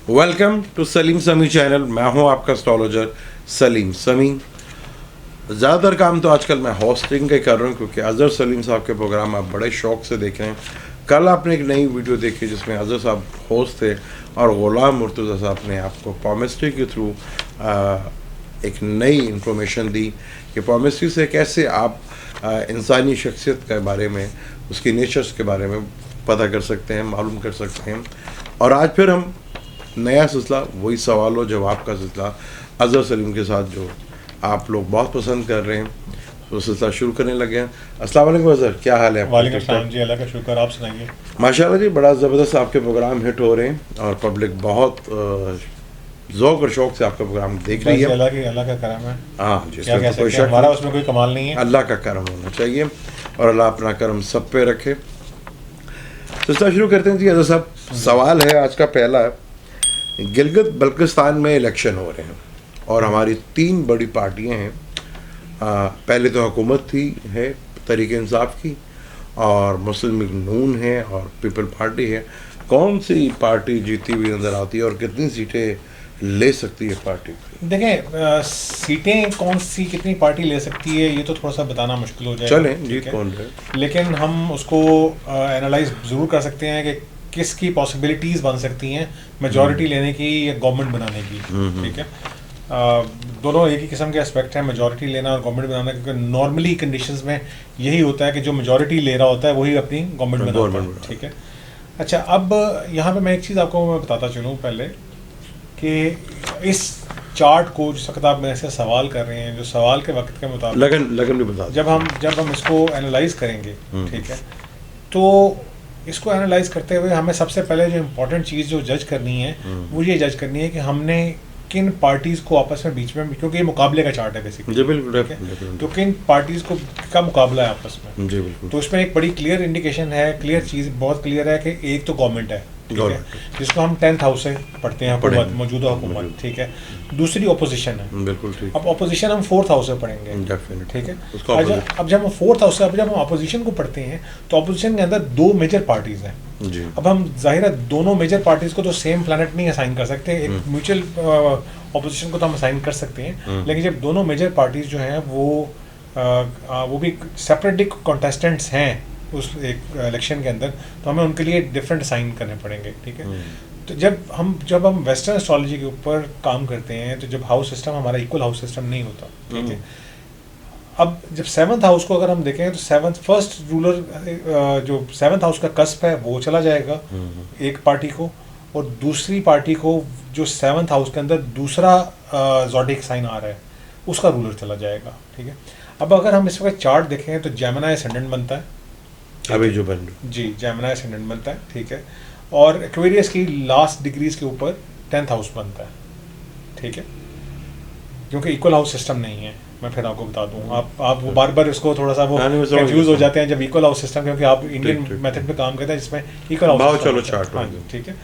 Welcome to Salim समी channel. मैं हूं आपका एस्ट्रोलॉजर सलीम समी। ज़्यादातर काम तो आजकल मैं होस्टिंग के कर रहा हूं क्योंकि अजहर सलीम साहब के प्रोग्राम आप बड़े शौक से देख रहे हैं। कल आपने एक नई वीडियो देखी जिसमें अजहर साहब होस्ट थे और ग़ुलाम मुर्तज़ा साहब ने आपको पामिस्ट्री के थ्रू एक नई इन्फॉर्मेशन दी कि पामिस्ट्री से कैसे आप इंसानी शख्सियत के बारे में, उसकी नेचर्स के बारे में पता कर सकते हैं, मालूम कर सकते हैं। और आज फिर हम नया सिलसिला, वही सवाल और जवाब का सिलसिला अजहर सलीम के साथ जो आप लोग बहुत पसंद कर रहे हैं, वो सिलसिला शुरू करने लगे हैं। अस्सलाम वालेकुम अजहर, क्या हाल है? वालेकुम सलाम जी, अल्लाह का शुक्र, आप सुनाइए। माशाल्लाह जी, बड़ा ज़बरदस्त आपके प्रोग्राम हिट हो रहे हैं और पब्लिक बहुत ज़ौक़ और शौक़ से आपका प्रोग्राम देख रही है। अल्लाह का करम है। हाँ जी, क्या कह सकते हैं, हमारा उसमें कोई कमाल नहीं है। अल्लाह का करम होना चाहिए और अल्लाह अपना करम सब पे रखे। सिलसिला शुरू करते हैं जी। अजहर साहब, सवाल है आज का पहला है, गिलगित बल्किस्तान में इलेक्शन हो रहे हैं और हमारी 3 बड़ी पार्टियां हैं। पहले तो हुकूमत है तहरीक इंसाफ की, और मुस्लिम लीग नून है और पीपल पार्टी है। कौन सी पार्टी जीती हुई नज़र आती है और कितनी सीटें ले सकती है पार्टी? देखें, सीटें कौन सी कितनी पार्टी ले सकती है ये तो थोड़ा सा बताना मुश्किल हो जाएगा। चलें, जीत कौन रहे, लेकिन हम उसको एनालाइज ज़रूर कर सकते हैं कि किसकी पॉसिबिलिटीज़ बन सकती हैं मेजॉरिटी लेने की या गवर्नमेंट बनाने की। ठीक है, दोनों एक ही किस्म के एस्पेक्ट हैं, मेजॉरिटी लेना और गवर्नमेंट बनाना, क्योंकि नॉर्मली कंडीशंस में यही होता है कि जो मेजॉरिटी ले रहा होता है वही अपनी गवर्नमेंट बनाता है। ठीक है, अच्छा, अब यहाँ पे मैं एक चीज़ आपको मैं बताता चलूँ पहले कि इस चार्ट को जिस वक्त आप मेरे से सवाल कर रहे हैं, जो सवाल के वक्त के मुताबिक लगन भी बता, जब हम इसको एनालाइज करेंगे, ठीक है, तो इसको एनालाइज करते हुए हमें सबसे पहले जो इम्पोर्टेंट चीज़ जो जज करनी है वो ये जज करनी है कि हमने किन पार्टीज़ को आपस में बीच में, क्योंकि ये मुकाबले का चार्ट है बेसिकली, बिल्कुल, तो किन पार्टीज़ को का मुकाबला है आपस में। जी बिल्कुल। तो इसमें एक बड़ी क्लियर इंडिकेशन है, क्लियर चीज़ बहुत क्लियर है कि एक तो गवर्नमेंट है, ठीक है, जिसको हम 10th हाउस से पढ़ते हैं, हुकूमत, मौजूदा हुकूमत, ठीक है। दूसरी ऑपोजिशन है, बिल्कुल ठीक। अब ऑपोजिशन हम 4th हाउस से पढ़ेंगे, ठीक है। अब जब हम 4th हाउस से, अब जब हम ऑपोजिशन को पढ़ते हैं तो ऑपोजिशन के अंदर 2 मेजर पार्टीज हैं। अब हम जाहिर है दोनों मेजर पार्टीज को तो सेम प्लैनेट नहीं असाइन कर सकते, एक म्यूचुअल ऑपोजिशन को तो हम असाइन कर सकते हैं, लेकिन जब दोनों मेजर पार्टीज जो हैं वो भी सेपरेटली कॉन्टेस्टेंट्स हैं उस एक इलेक्शन के अंदर, तो हमें उनके लिए डिफरेंट असाइन करने पड़ेंगे। ठीक है, तो जब हम वेस्टर्न एस्ट्रोलॉजी के ऊपर काम करते हैं तो जब हाउस सिस्टम हमारा इक्वल हाउस सिस्टम नहीं होता, ठीक है। अब जब 7th हाउस को अगर हम देखें तो फर्स्ट रूलर जो 7th हाउस का कस्प है वो चला जाएगा एक पार्टी को, और दूसरी पार्टी को जो 7th हाउस के अंदर दूसरा ज़ोडिक साइन आ रहा है उसका रूलर चला जाएगा। ठीक है, अब अगर हम इस वक्त चार्ट देखें तो जेमिनी असेंडेंट बनता है, अभी जो बन जी जेमिनी असेंडेंट बनता है, ठीक है, और एक्वेरियस की लास्ट डिग्रीज के ऊपर 10th हाउस बनता है, ठीक है, क्योंकि इक्वल हाउस सिस्टम नहीं है। मैं फिर आपको बता दूं, आप वो बार इसको थोड़ा सा वो कंफ्यूज हो जाते हैं जब इक्वल हाउस सिस्टम, क्योंकि आप इंडियन मेथड पे काम करते हैं जिसमें इक्वल हाउस, चलो चार्ट, हाँ जी, ठीक है।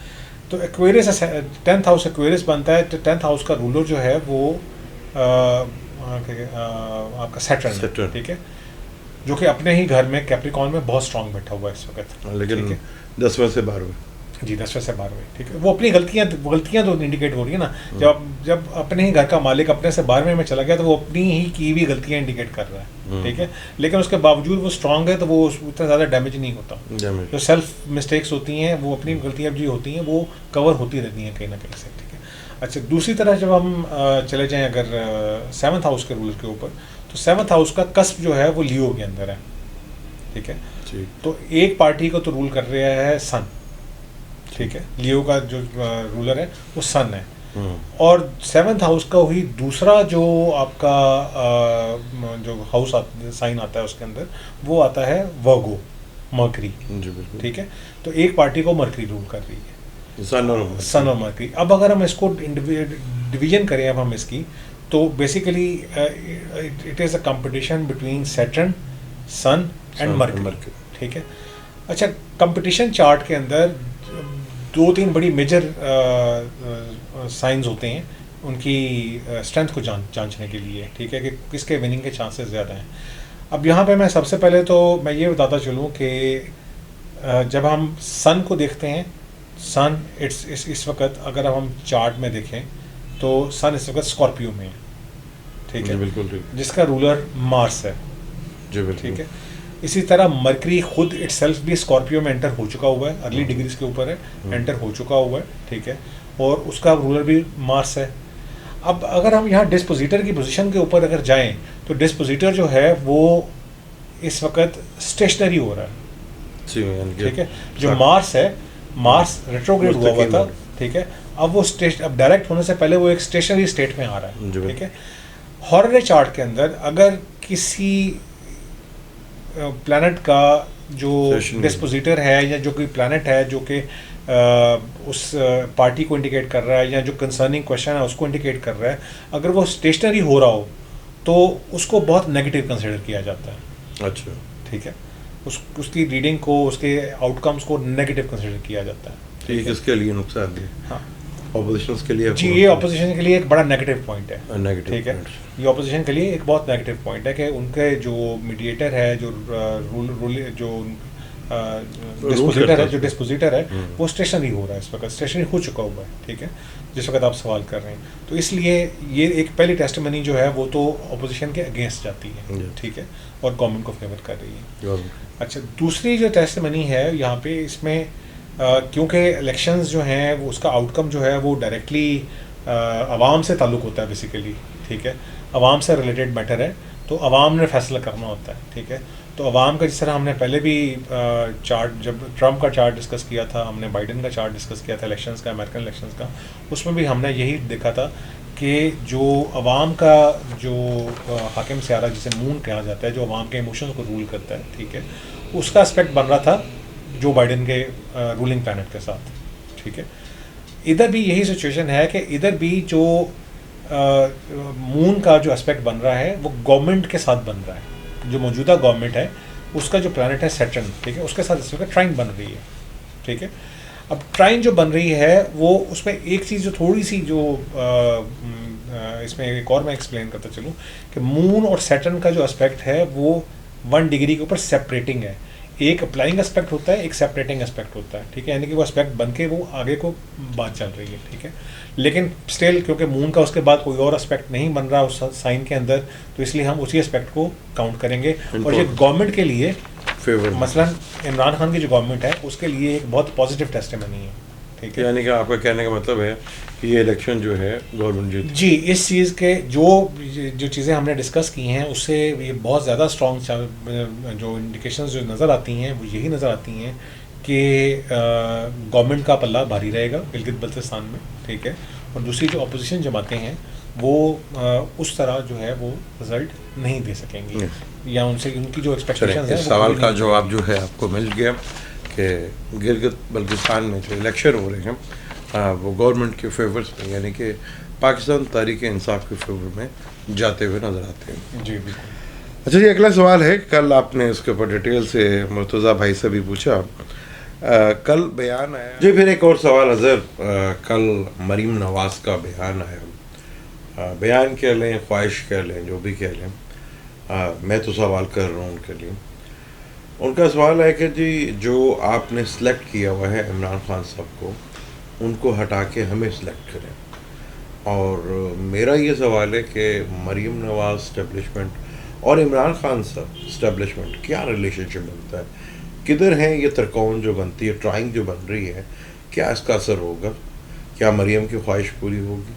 तो एक्वेरियस 10th हाउस एक्वेरियस बनता है, तो 10th हाउस का रूलर जो है वो आपका सैटर्न, ठीक है, जो कि अपने ही घर में कैप्रिकॉर्न में बहुत स्ट्रांग बैठा हुआ है इस वक्त, लेकिन 10वें से 12वें, जी 10वें से 12वें, ठीक है। वो अपनी गलतियां तो इंडिकेट हो रही है ना, जब अपने ही घर का मालिक अपने से 12वें में चला गया तो वो अपनी ही की भी गलतियां इंडिकेट कर रहा है, ठीक है, लेकिन उसके बावजूद वो स्ट्रांग है तो वो उतना ज़्यादा डैमेज नहीं होता। जो सेल्फ मिस्टेक्स होती हैं वो अपनी गलतियाँ जो होती हैं वो कवर होती रहती हैं कहीं ना कहीं से, ठीक है। अच्छा, दूसरी तरह जब हम चले जाएँ अगर 7th हाउस के रूलर के ऊपर, तो 7th हाउस का कस्प जो है वो लियो के अंदर है, ठीक है, तो एक पार्टी को तो रूल कर रहा है सन, ठीक है, लियो का जो रूलर है वो सन है, और 7th हाउस का ही दूसरा जो आपका जो हाउस साइन आता है उसके अंदर वो आता है वर्गो, मर्करी, ठीक है। तो एक पार्टी को मर्करी रूल कर रही है, सन और मर्करी। अब अगर हम इसको डिवीजन करें अब हम इसकी, तो basically it is a competition between Saturn, sun and Mercury, ठीक है। अच्छा, कंपटीशन चार्ट के अंदर 2-3 बड़ी मेजर साइंस होते हैं उनकी स्ट्रेंथ को जांचने के लिए, ठीक है, कि किसके विनिंग के चांसेस ज़्यादा हैं। अब यहाँ पे मैं सबसे पहले तो मैं ये बताता चलूँ कि जब हम सन को देखते हैं सन इस वक्त अगर हम चार्ट में देखें तो सन इस वक्त स्कॉर्पियो में है, ठीक है, बिल्कुल ठीक, जिसका रूलर मार्स है, जी बिल्कुल, ठीक है। इसी तरह मरकरी खुद इटसेल्फ भी स्कॉर्पियो में एंटर हो चुका हुआ है, अर्ली डिग्रीज के ऊपर है, एंटर हो चुका हुआ है, ठीक है, और उसका रूलर भी मार्स है। अब अगर हम यहाँ डिस्पोजिटर की पोजीशन के ऊपर अगर जाएं तो डिस्पोजिटर जो है वो इस वक्त स्टेशनरी हो रहा है, जी, यानी कि ठीक है। जो मार्स है, मार्स रेट्रोग्रेड हुआ हुआ था, ठीक है, अब वो अब डायरेक्ट होने से पहले वो एक स्टेशनरी स्टेट में आ रहा है, ठीक है। हॉररे चार्ट के अंदर अगर किसी प्लैनेट का जो डिस्पोजिटर है या जो कोई प्लैनेट है जो कि उस पार्टी को इंडिकेट कर रहा है या जो कंसर्निंग क्वेश्चन है उसको इंडिकेट कर रहा है, अगर वो स्टेशनरी हो रहा हो तो उसको बहुत नेगेटिव कंसिडर किया जाता है, अच्छा, ठीक है। उसकी रीडिंग को, उसके आउटकम्स को नेगेटिव कंसिडर किया जाता है, ठीक है। इसके लिए नुकसान है, हाँ, ऑपोजिशन के लिए, जी, ये ऑपोजिशन के लिए एक बड़ा नेगेटिव पॉइंट है, नेगेटिव, ठीक है। ये ऑपोजिशन के लिए एक बहुत नेगेटिव पॉइंट है कि उनके जो मीडिएटर है, जो डिस्पोजिटर है, जो डिस्पोजिटर है वो स्टेशनरी हो रहा है, इस वक्त स्टेशनरी हो चुका हुआ है, ठीक है, जिस वक्त आप सवाल कर रहे हैं। तो इसलिए ये एक पहली टेस्टिमनी जो है वो तो ऑपोजिशन के अगेंस्ट जाती है, ठीक है, और गवर्नमेंट को फेवर कर रही है। अच्छा, दूसरी जो टेस्टिमनी है यहाँ पे, इसमें क्योंकि इलेक्शंस जो हैं वो उसका आउटकम जो है वो डायरेक्टली आवाम से ताल्लुक़ होता है बेसिकली, ठीक है, आवाम से रिलेटेड मैटर है, तो आवाम ने फैसला करना होता है, ठीक है। तो आवाम का, जिस तरह हमने पहले भी चार्ट, जब ट्रम्प का चार्ट डिस्कस किया था, हमने बाइडेन का चार्ट डिस्कस किया था इलेक्शंस का, अमेरिकन इलेक्शंस का, उसमें भी हमने यही देखा था कि जो आवाम का जो हाकिम स्यारा जिसे मून कहा जाता है, जो आवाम के इमोशंस को रूल करता है, ठीक है, उसका एस्पेक्ट बन रहा था जो बाइडेन के रूलिंग प्लैनेट के साथ, ठीक है। इधर भी यही सिचुएशन है कि इधर भी जो मून का जो एस्पेक्ट बन रहा है वो गवर्नमेंट के साथ बन रहा है, जो मौजूदा गवर्नमेंट है उसका जो प्लैनेट है सैटर्न, ठीक है, उसके साथ इस वक्त ट्राइन बन रही है, ठीक है। अब ट्राइन जो बन रही है वो, उसमें एक चीज़ जो थोड़ी सी जो इसमें एक और मैं एक्सप्लेन करता चलूँ कि मून और सैटर्न का जो एस्पेक्ट है वो 1 डिग्री के ऊपर सेपरेटिंग है, एक अप्लाइंग एस्पेक्ट होता है, एक सेपरेटिंग एस्पेक्ट होता है, ठीक है, यानी कि वो एस्पेक्ट बन के वो आगे को बात चल रही है, ठीक है। लेकिन स्टिल क्योंकि मून का उसके बाद कोई और एस्पेक्ट नहीं बन रहा उस साइन के अंदर, तो इसलिए हम उसी एस्पेक्ट को काउंट करेंगे। और ये गवर्नमेंट के लिए फेवर, मसलन इमरान खान की जो गवर्नमेंट है उसके लिए एक बहुत पॉजिटिव टेस्टिमनी है, ठीक है। यानी कि आपका कहने का मतलब है कि ये इलेक्शन जो है गवर्नमेंट जीत, जी, इस चीज़ के जो चीज़ें हमने डिस्कस की हैं उससे ये बहुत ज़्यादा स्ट्रॉन्ग जो इंडिकेशंस जो नज़र आती हैं वो यही नज़र आती हैं कि गवर्नमेंट का पल्ला भारी रहेगा गिलगित बल्तिस्तान में, ठीक है। और दूसरी जो अपोजिशन जमातें हैं वो उस तरह जो है वो रिजल्ट नहीं दे सकेंगी, या उनसे उनकी जो एक्सपेक्टेशंस हैं। इस सवाल का जवाब जो है आपको मिल गया कि गिलगित बल्तिस्तान में जो इलेक्शन हो रहे हैं वो गवर्नमेंट के फेवर्स में, यानी कि पाकिस्तान तहरीक इंसाफ के फेवर में जाते हुए नज़र आते हैं। जी बिल्कुल। अच्छा जी, अगला सवाल है, कल आपने इसके ऊपर डिटेल से मुर्तज़ा भाई से भी पूछा, कल बयान आया जी। फिर एक और सवाल अज़र, कल मरीम नवाज़ का बयान आया, बयान कह लें, ख्वाहिश कह लें, जो भी कह लें, मैं तो सवाल कर रहा हूँ उनके लिए। उनका सवाल है कि जी जो आपने सेलेक्ट किया हुआ है इमरान खान साहब को, उनको हटा के हमें सेलेक्ट करें। और मेरा ये सवाल है कि मरीम नवाज़ स्टैब्लिशमेंट और इमरान खान साहब स्टैब्लिशमेंट क्या रिलेशनशिप बनता है, किधर हैं ये तरकोन जो बनती है, ट्राइंग जो बन रही है, क्या इसका असर होगा, क्या मरीम की ख्वाहिश पूरी होगी?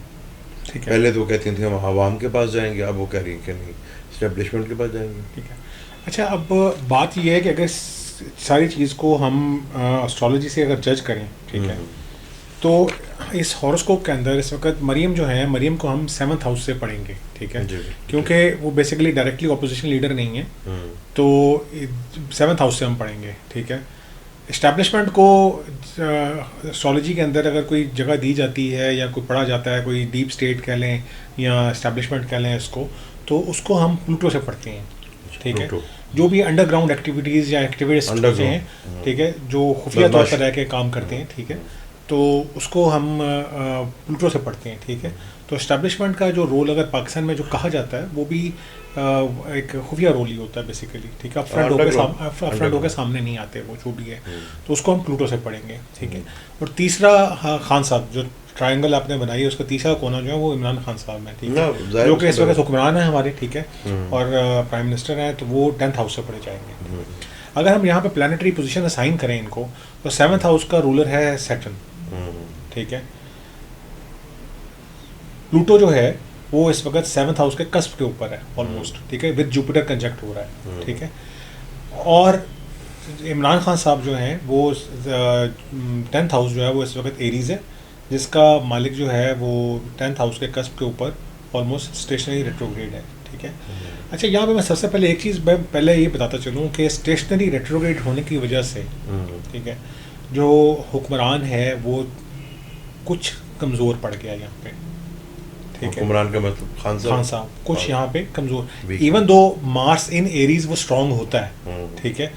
ठीक है, पहले तो कहती थी हम आवाम के पास जाएंगे, अब वो कह रही है कि नहीं स्टैब्लिशमेंट के पास जाएंगे। ठीक है, अच्छा, अब बात ये है कि अगर सारी चीज़ को हम एस्ट्रोलॉजी से अगर जज करें, ठीक है, तो इस हॉरोस्कोप के अंदर इस वक्त मरीम जो है, मरीम को हम 7th हाउस से पढ़ेंगे, ठीक है, क्योंकि वो बेसिकली डायरेक्टली ऑपोजिशन लीडर नहीं है, तो 7th हाउस से हम पढ़ेंगे, ठीक है। इस्टेब्लिशमेंट को एस्ट्रोलॉजी के अंदर अगर कोई जगह दी जाती है या कोई पढ़ा जाता है, कोई डीप स्टेट कह लें या इस्टेब्लिशमेंट कह लें इसको, तो उसको हम प्लूटो से पढ़ते हैं, ठीक है, जो भी अंडरग्राउंड एक्टिविटीज़ या एक्टिविस्ट होते हैं, ठीक है, जो खुफिया तौर पर रह के काम करते हैं, ठीक है, तो उसको हम प्लूटो से पढ़ते हैं, ठीक है। तो इस्टेब्लिशमेंट का जो रोल अगर पाकिस्तान में जो कहा जाता है वो भी एक खुफिया रोल ही होता है बेसिकली, ठीक है। अपफ्रंट होकर सामने नहीं आते वो जो भी है, तो उसको हम प्लूटो से पढ़ेंगे, ठीक है। और तीसरा खान साहब, जो ट्रायंगल आपने बनाई है उसका तीसरा कोना जो है वो इमरान खान साहब है, ठीक है, जो कि इस वक्त हुक्मरान है हमारे, ठीक है, और प्राइम मिनिस्टर हैं, तो वो 10th हाउस से पढ़े जाएंगे। अगर हम यहाँ पे प्लानिटरी पोजीशन असाइन करें इनको, तो 7th हाउस का रूलर है सैटर्न, ठीक है। प्लूटो जो है वो इस वक्त 7th हाउस के कस्प के ऊपर है ऑलमोस्ट, ठीक है, विद जुपिटर कंजक्ट हो रहा है, ठीक है। और इमरान खान साहब जो हैं वो 10th हाउस जो है वो इस वक्त एरीज है, जिसका मालिक जो है वो 10th हाउस के कस्प के ऊपर ऑलमोस्ट स्टेशनरी रेट्रोग्रेड है, ठीक है। अच्छा, यहाँ पे मैं सबसे पहले एक चीज़ मैं पहले ये बताता चलूँ कि स्टेशनरी रेट्रोग्रेड होने की वजह से, ठीक है, जो हुक्मरान है वो कुछ कमज़ोर पड़ गया यहाँ पे, ठीक है। हुक्मरान का मतलब खान साहब कुछ यहाँ पे कमज़ोर, इवन दो मार्स इन एरीज वो स्ट्रांग होता है, ठीक है,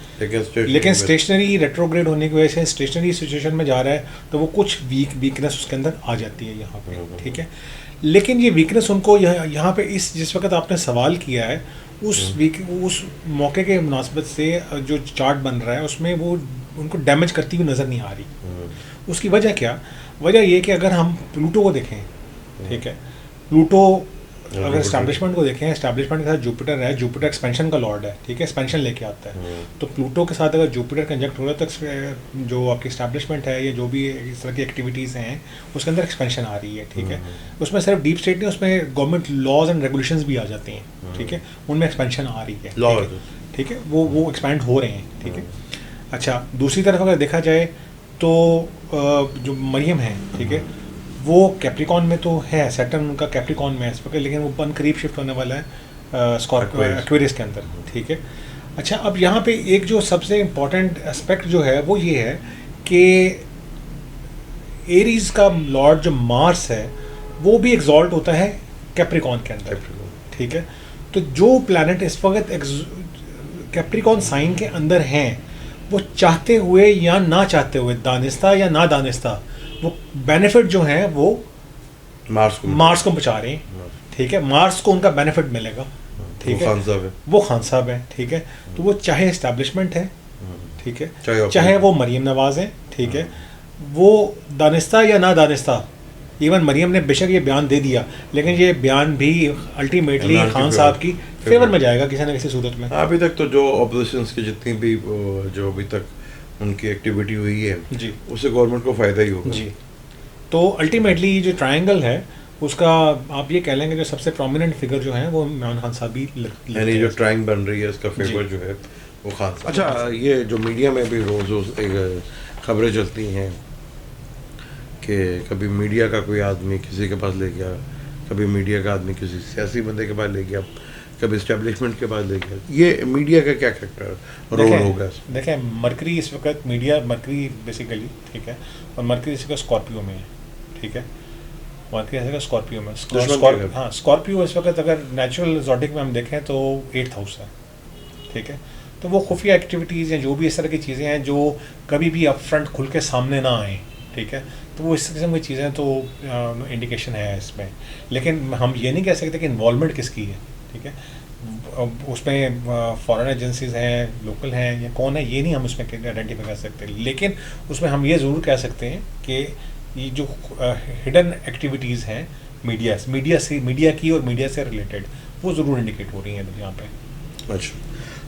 लेकिन स्टेशनरी रेट्रोग्रेड होने की वजह से स्टेशनरी सिचुएशन में जा रहा है, तो वो कुछ वीकनेस उसके अंदर आ जाती है यहाँ पे, ठीक है। लेकिन ये वीकनेस उनको यहाँ पे इस जिस वक्त आपने सवाल किया है उस मौके के मुनासबत से जो चार्ट बन रहा है उसमें वो उनको डैमेज करती हुई नज़र नहीं आ रही। उसकी वजह क्या? वजह ये कि अगर हम प्लूटो को देखें, ठीक है, प्लूटो अगर एस्टैब्लिशमेंट को देखें, एस्टैब्लिशमेंट के साथ जुपिटर है, जुपिटर एक्सपेंशन का लॉर्ड है, ठीक है, एक्सपेंशन लेके आता है। तो प्लूटो के साथ अगर जुपिटर कंजक्ट हो रहा है तो जो आपकी एस्टैब्लिशमेंट है या जो भी इस तरह की एक्टिविटीज़ हैं उसके अंदर एक्सपेंशन आ रही है, ठीक है। उसमें सिर्फ डीप स्टेट नहीं, उसमें गवर्नमेंट लॉज एंड रेगुलेशंस भी आ जाते हैं, ठीक है, उनमें एक्सपेंशन आ रही है, ठीक है, वो एक्सपैंड हो रहे हैं, ठीक है। अच्छा, दूसरी तरफ अगर देखा जाए तो जो मरियम है, ठीक है, वो कैप्रिकॉन में तो है, सैटर्न उनका कैप्रिकॉन में है इस वक्त, लेकिन वो बन करीब शिफ्ट होने वाला है स्कॉर्पियो एक्वेरियस के अंदर, ठीक है। अच्छा, अब यहाँ पे एक जो सबसे इम्पॉर्टेंट एस्पेक्ट जो है वो ये है कि एरीज का लॉर्ड जो मार्स है वो भी एग्जॉल्ट होता है कैप्रिकॉन के अंदर, ठीक है। तो जो प्लैनेट इस वक्त कैप्रिकॉन साइन के अंदर हैं वो चाहते हुए या ना चाहते हुए, दानिस्ता या ना दानिस्ता, वो बेनिफिट जो है वो मार्स को पहुंचा रहे हैं, ठीक है। मार्स को उनका बेनिफिट मिलेगा, ठीक है, वो खान साहब है, ठीक है। तो वो चाहे एस्टैब्लिशमेंट है, ठीक है, चाहे वो मरियम नवाज है, ठीक है, वो दानिस्ता या ना दानिस्ता, इवन मरियम ने बेशक ये बयान दे दिया, लेकिन ये बयान भी अल्टीमेटली खान साहब की फेवर में जाएगा किसी न किसी सूरत में। अभी तक तो जो ऑपोजिशंस की जितनी भी जो अभी तक उनकी एक्टिविटी हुई है जी, उससे गवर्नमेंट को फ़ायदा ही होगा जी। तो अल्टीमेटली जो ट्रायंगल है उसका आप ये कह लेंगे जो सबसे प्रोमिनेंट फिगर जो है वो इमरान खान साहब भी यानी जो ट्रायंग बन रही है इसका फेवर जो है वो खान साहब। अच्छा, ये जो मीडिया में भी रोज़ खबरें चलती हैं कि कभी मीडिया का कोई आदमी किसी के पास ले गया, कभी मीडिया का आदमी किसी सियासी बंदे के पास ले गया, कभी एस्टेब्लिशमेंट के पास ले गया, ये मीडिया का क्या फैक्टर रोल होगा? देखें, मरकरी इस वक्त मरकरी बेसिकली, ठीक है, और मरकरी इस वक्त स्कॉर्पियो में है, ठीक है, मरकरी इस वक्त स्कॉर्पियो में, हाँ, स्कॉर्पियो इस वक्त अगर नेचुरल ज़ोडिक में हम देखें तो 8th हाउस है, ठीक है। तो वो खुफिया एक्टिविटीज़ हैं, जो भी इस तरह की चीज़ें हैं जो कभी भी अप फ्रंट खुल के सामने ना आएँ, ठीक है, तो वो इस किस्म की चीज़ें तो इंडिकेशन है इसमें। लेकिन हम ये नहीं कह सकते कि इन्वॉल्वमेंट किसकी है, ठीक है, उसमें फॉरेन एजेंसीज हैं, लोकल हैं, या कौन है, ये नहीं हम उसमें आइडेंटिफाई कर सकते। लेकिन उसमें हम ये ज़रूर कह सकते हैं कि ये जो हिडन एक्टिविटीज़ हैं मीडिया की और मीडिया से रिलेटेड, वो ज़रूर इंडिकेट हो रही हैं यहाँ पे।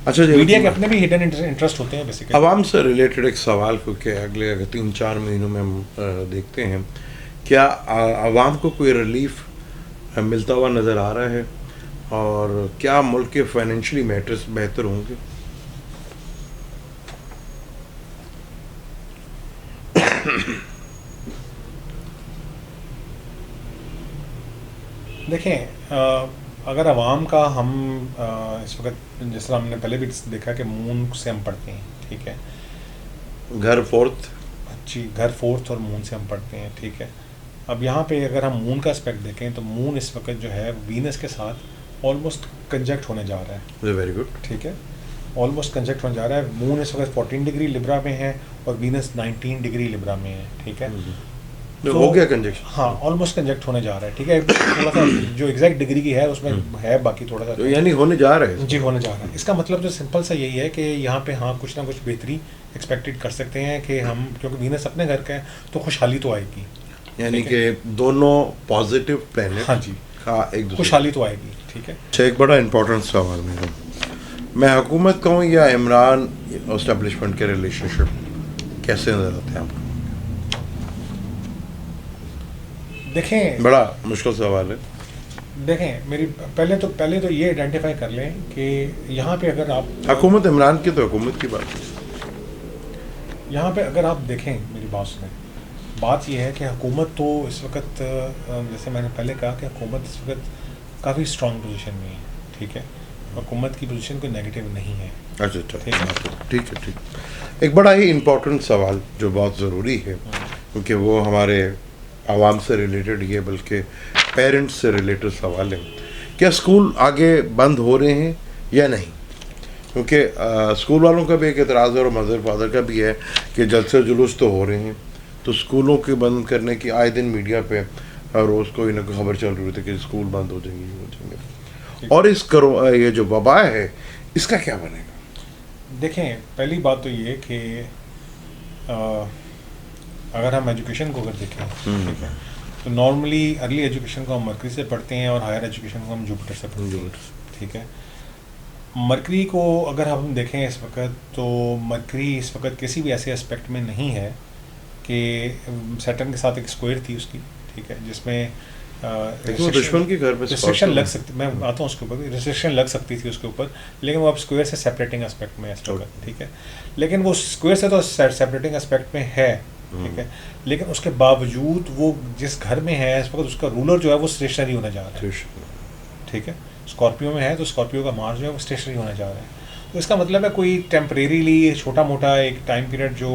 अच्छा, मीडिया के अपने भी हिडन इंटरेस्ट होते हैं बेसिकली। आवाम से रिलेटेड एक सवाल, क्योंकि अगले 3-4 महीनों में हम देखते हैं, क्या आवाम को कोई रिलीफ मिलता हुआ नज़र आ रहा है, और क्या मुल्क के फाइनेंशियली मैटर्स बेहतर होंगे? देखें, अगर आवाम का हम इस वक्त जिस तरह हमने पहले भी देखा कि मून से हम पढ़ते हैं, ठीक है, घर 4th, जी, घर 4th और मून से हम पढ़ते हैं, ठीक है। अब यहाँ पे अगर हम मून का एस्पेक्ट देखें तो मून इस वक्त जो है वीनस के साथ ऑलमोस्ट कंजक्ट होने जा रहा है, वेरी गुड, ठीक है, ऑलमोस्ट कंजक्ट होने जा रहा है। मून इस वक्त 14 डिग्री लिब्रा में है और वीनस 19 डिग्री लिब्रा में है, ठीक है। हो गया कंजक्शन। हाँ, ऑलमोस्ट कंजक्ट होने जा रहा है, ठीक है। थोड़ा सा जो एग्जैक्ट डिग्री की है उसमें है, बाकी थोड़ा सा तो यानी होने जा रहा है। जी होने जा रहा है। इसका मतलब जो सिंपल सा यही है कि यहाँ पे हाँ कुछ ना कुछ बेहतरी एक्सपेक्टेड कर सकते हैं कि हम, क्योंकि वीनस अपने घर का है तो खुशहाली तो आएगी, यानी कि दोनों पॉजिटिव प्लैनेट हाँ जी, का एक दूसरे। खुशहाली तो आएगी, ठीक है। अच्छा, एक बड़ा इंपॉर्टेंट सवाल मेरा, मैं हुकूमत कहूँ या इमरान एस्टेब्लिशमेंट के रिलेशनशिप कैसे नजर आते हैं आपको? देखें, बड़ा मुश्किल सवाल है। देखें मेरी पहले तो ये आइडेंटिफाई कर लें कि यहाँ पे अगर आप हुकूमत इमरान की तो हुकूमत की बात है। यहाँ पे अगर आप देखें, मेरी बात सुनें, बात ये है कि हुकूमत तो इस वक्त जैसे मैंने पहले कहा कि हुकूमत इस वक्त काफ़ी स्ट्रॉन्ग पोजीशन में है, ठीक है। हुकूमत की पोजीशन कोई नेगेटिव नहीं है। अच्छा ठीक है। ठीक है, ठीक। एक बड़ा ही इम्पोर्टेंट सवाल जो बहुत ज़रूरी है, क्योंकि वो हमारे आवाम से रिलेटेड ही है, बल्कि पेरेंट्स से रिलेटेड सवाल है। क्या स्कूल आगे बंद हो रहे हैं या नहीं? क्योंकि स्कूल वालों का भी एक एतराज़ है और मदर फादर का भी है कि जलसे जुलूस तो हो रहे हैं, तो स्कूलों के बंद करने की आए दिन मीडिया पे रोज़ कोई ना कोई खबर चल रही थी कि स्कूल बंद हो जाएंगे, और इस ये जो वबा है इसका क्या बनेगा? देखें, पहली बात तो ये कि अगर हम एजुकेशन को अगर देखें, ठीक है, तो नॉर्मली अर्ली एजुकेशन को हम मरकरी से पढ़ते हैं और हायर एजुकेशन को हम जुपिटर से पढ़ते हैं, ठीक है। मरकरी को अगर हम देखें इस वक्त, तो मरकरी इस वक्त किसी भी ऐसे एस्पेक्ट में नहीं है कि सैटर्न के साथ एक स्क्वायर थी उसकी, ठीक है, जिसमें दुश्मन के घर पे रिस्ट्रिक्शन लग सकती, मैं आता हूँ उसके ऊपर, रिस्ट्रिक्शन लग सकती थी उसके ऊपर, लेकिन वो अब स्क्वायर से सेपरेटिंग एस्पेक्ट में है इस वक्त, ठीक है। लेकिन वो स्क्वायर से तो सेपरेटिंग एस्पेक्ट में है, ठीक है, लेकिन उसके बावजूद वो जिस घर में है इस वक्त उसका रूलर जो है वो स्टेशनरी होने जा रहा है, ठीक है। स्कॉर्पियो में है तो स्कॉर्पियो का मार्च जो है वो स्टेशनरी होने जा रहा है। तो इसका मतलब है कोई टेम्परेरीली छोटा मोटा एक टाइम पीरियड जो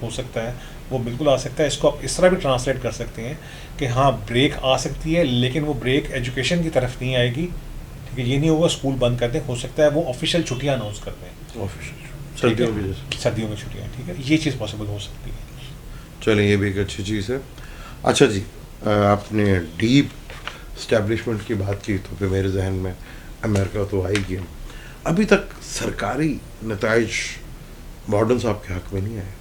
हो सकता है वो बिल्कुल आ सकता है। इसको आप इस तरह भी ट्रांसलेट कर सकते हैं कि हाँ ब्रेक आ सकती है, लेकिन वो ब्रेक एजुकेशन की तरफ नहीं आएगी, ठीक है। ये नहीं होगा स्कूल बंद कर दें, हो सकता है वो ऑफिशियल छुट्टियाँ अनाउंस कर दें, सर्दियों में छुट्टियाँ, ठीक है। ये चीज़ पॉसिबल हो सकती है। चलिए, ये भी एक अच्छी चीज़ है। अच्छा जी, आपने डीप इस्टेब्लिशमेंट की बात की तो फिर मेरे जहन में अमेरिका तो आ ही गया। अभी तक सरकारी नताइज मॉडर्न साहब के हक़ में नहीं आए,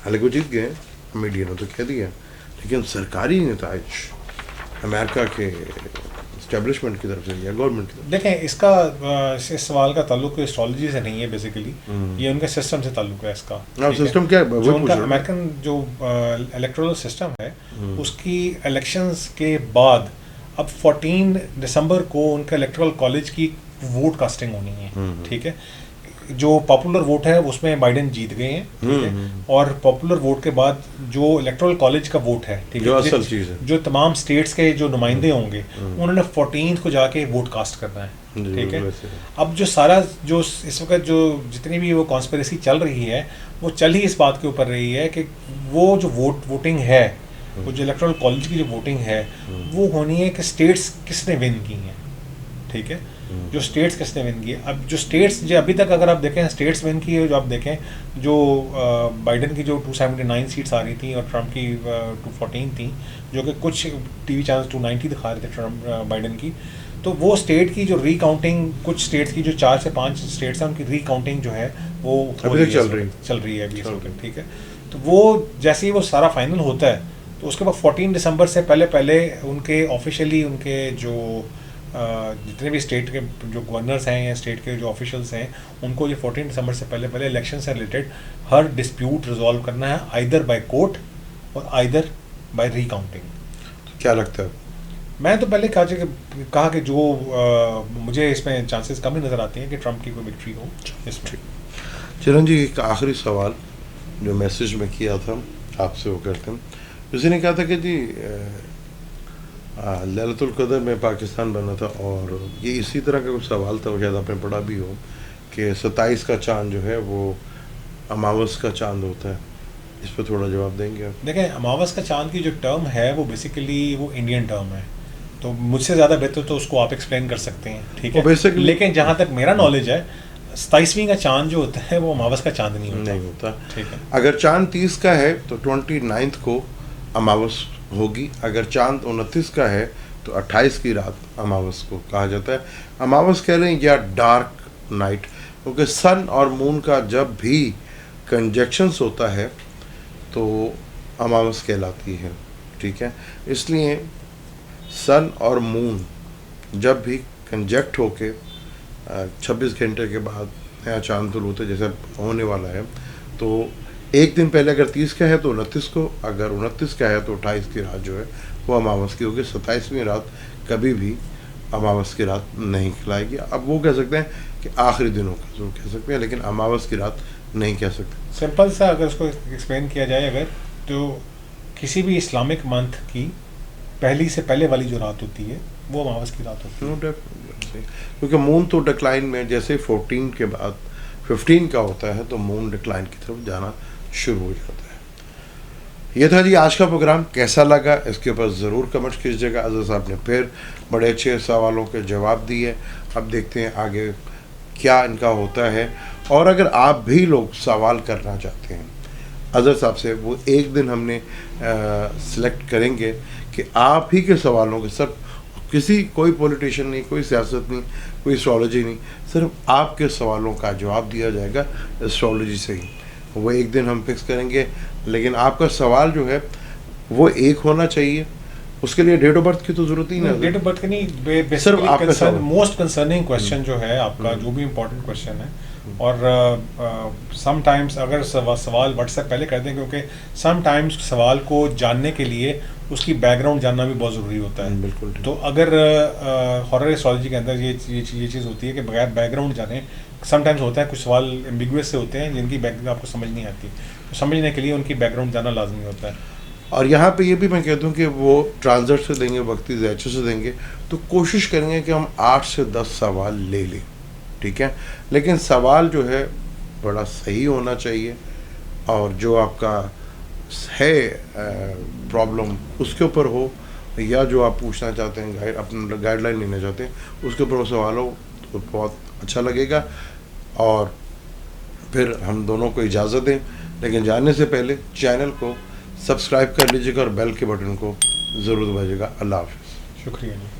हालांकि वो जीत गए, मीडिया ने तो कह दिया, लेकिन सरकारी नताइज अमेरिका के इस्टेब्लिशमेंट की तरफ से या गवर्नमेंट की तरफ? देखें, इसका इस सवाल का ताल्लुक एस्ट्रोलॉजी से नहीं है, बेसिकली ये उनके सिस्टम से ताल्लुक है इसका। सिस्टम क्या है? जो उनका अमेरिकन जो इलेक्टोरल सिस्टम है उसकी इलेक्शंस के बाद अब 14 दिसंबर को उनका इलेक्टोरल कॉलेज की वोट कास्टिंग होनी है, ठीक है। जो पॉपुलर वोट है उसमें बाइडेन जीत गए हैं, ठीक है। और पॉपुलर वोट के बाद जो इलेक्टोरल कॉलेज का वोट है, ठीक है, जो असल चीज़ है, जो तमाम स्टेट्स के जो नुमाइंदे होंगे उन्होंने 14 को जाके वोट कास्ट करना है, ठीक है। अब जो सारा जो इस वक्त जो जितनी भी वो कॉन्स्पिरेसी चल रही है वो चल ही इस बात के ऊपर रही है कि वो जो वोटिंग है, वो जो इलेक्टोरल कॉलेज की जो वोटिंग है वो होनी है कि स्टेट्स किसने विन की हैं, ठीक है। जो स्टेट्स किसने विन की है, अब जो स्टेट्स जो अभी तक अगर आप देखें स्टेट्स विन की है, जो आप देखें जो बाइडन की जो 279 सीट्स आ रही थी और ट्रम्प की 214 थी, जो कि कुछ टीवी चैनल 290 दिखा रहे थे ट्रम्प बाइडन की, तो वो स्टेट की जो रीकाउंटिंग, कुछ स्टेट्स की जो 4 से 5 स्टेट्स हैं उनकी रीकाउंटिंग जो है वो चल रही है अभी, ठीक है। तो वो जैसे ही वो सारा फाइनल होता है तो उसके बाद 14 दिसंबर से पहले उनके ऑफिशियली उनके जो जितने भी स्टेट के जो गवर्नर्स हैं या स्टेट के जो ऑफिशियल्स हैं उनको ये 14 दिसंबर से पहले इलेक्शन से रिलेटेड हर डिस्प्यूट रिजॉल्व करना है, आइदर बाय कोर्ट और आइदर बाय रिकाउंटिंग। क्या लगता है? मैं तो पहले कहा कि जो मुझे इसमें चांसेस कम ही नज़र आते हैं कि ट्रम्प की कोई विक्ट्री हो इसमें। चरण जी, एक आखिरी सवाल जो मैसेज में किया था आपसे वो करते हैं, किसी ने कहा था कि जी लैलतुल कदर में पाकिस्तान बना था, और ये इसी तरह का कुछ सवाल था, शायद आपने पढ़ा भी हो कि 27 का चांद जो है वो अमावस का चांद होता है। इस पर थोड़ा जवाब देंगे आप? देखें, अमावस का चांद की जो टर्म है वो बेसिकली वो इंडियन टर्म है, तो मुझसे ज़्यादा बेहतर तो उसको आप एक्सप्लेन कर सकते हैं, ठीक है। लेकिन जहाँ तक मेरा नॉलेज है 27वीं का चांद जो होता है वो अमावस का चांद नहीं होता, नहीं होता, ठीक है। अगर चांद 30 का है तो 29 को अमावस होगी। अगर चांद 29 का है तो 28 की रात अमावस को कहा जाता है। अमावस कह लें या डार्क नाइट, क्योंकि सन और मून का जब भी कंजक्शंस होता है तो अमावस कहलाती है, ठीक है। इसलिए सन और मून जब भी कंजक्ट होके 26 घंटे के बाद नया चांद शुरू होता है, जैसे होने वाला है, तो एक दिन पहले अगर 30 का है तो 29 को, अगर 29 का है तो 28 की रात जो है वो अमावस की होगी। 27वीं रात कभी भी अमावस की रात नहीं खिलाएगी। अब वो कह सकते हैं कि आखिरी दिनों का जरूर कह सकते हैं, लेकिन अमावस की रात नहीं कह सकते। सिंपल सा अगर उसको एक्सप्लेन किया जाए अगर, तो किसी भी इस्लामिक मंथ की पहली से पहले वाली जो रात होती है वो अमावस की रात होती है। नो डेफिनेटली, क्योंकि मून तो डिक्लाइन में जैसे 14 के बाद 15 का होता है तो मून डिक्लाइन की तरफ जाना शुरू हो जाता है। ये था जी आज का प्रोग्राम। कैसा लगा इसके ऊपर ज़रूर कमेंट कीजिएगा। अज़र साहब ने फिर बड़े अच्छे सवालों के जवाब दिए। अब देखते हैं आगे क्या इनका होता है। और अगर आप भी लोग सवाल करना चाहते हैं अज़र साहब से, वो एक दिन हमने सिलेक्ट करेंगे कि आप ही के सवालों के, सब किसी कोई पॉलिटिशियन नहीं, कोई सियासत नहीं, कोई एस्ट्रोलॉजी नहीं, सिर्फ आपके सवालों का जवाब दिया जाएगा एस्ट्रोलॉजी से ही। वो एक दिन हम फिक्स करेंगे, लेकिन आपका सवाल जो है वो एक होना चाहिए। उसके लिए डेट ऑफ बर्थ की तो जरूरत ही नहीं। डेट ऑफ बर्थ की नहीं, सिर्फ आपका सवाल, मोस्ट कंसर्निंग क्वेश्चन जो है आपका, जो भी इम्पोर्टेंट क्वेश्चन है। और समटाइम्स अगर सवाल व्हाट्सएप पहले कर दें, क्योंकि समटाइम्स सवाल को जानने के लिए उसकी बैकग्राउंड जानना भी बहुत ज़रूरी होता है। बिल्कुल। तो अगर हॉरर एस्ट्रोलॉजी के अंदर ये चीज़ होती है कि बगैर बैकग्राउंड जाने, समटाइम्स होता है कुछ सवाल एम्बिगुअस से होते हैं जिनकी बैकग्राउंड आपको समझ नहीं आती, तो समझने के लिए उनकी बैकग्राउंड जानना लाजमी होता है। और यहाँ पे ये भी मैं कहता हूँ कि वो ट्रांसलेट से देंगे, वक्ती ज़ैचर से देंगे, तो कोशिश करेंगे कि हम 8 से 10 सवाल ले लें, ठीक है। लेकिन सवाल जो है बड़ा सही होना चाहिए, और जो आपका है प्रॉब्लम उसके ऊपर हो, या जो आप पूछना चाहते हैं गाइड, अपना गाइडलाइन लेना चाहते हैं उसके ऊपर वो सवाल हो, तो बहुत अच्छा लगेगा। और फिर हम दोनों को इजाज़त दें, लेकिन जाने से पहले चैनल को सब्सक्राइब कर लीजिएगा और बेल के बटन को ज़रूर दबाइएगा। अल्लाह हाफ़िज़। शुक्रिया जी।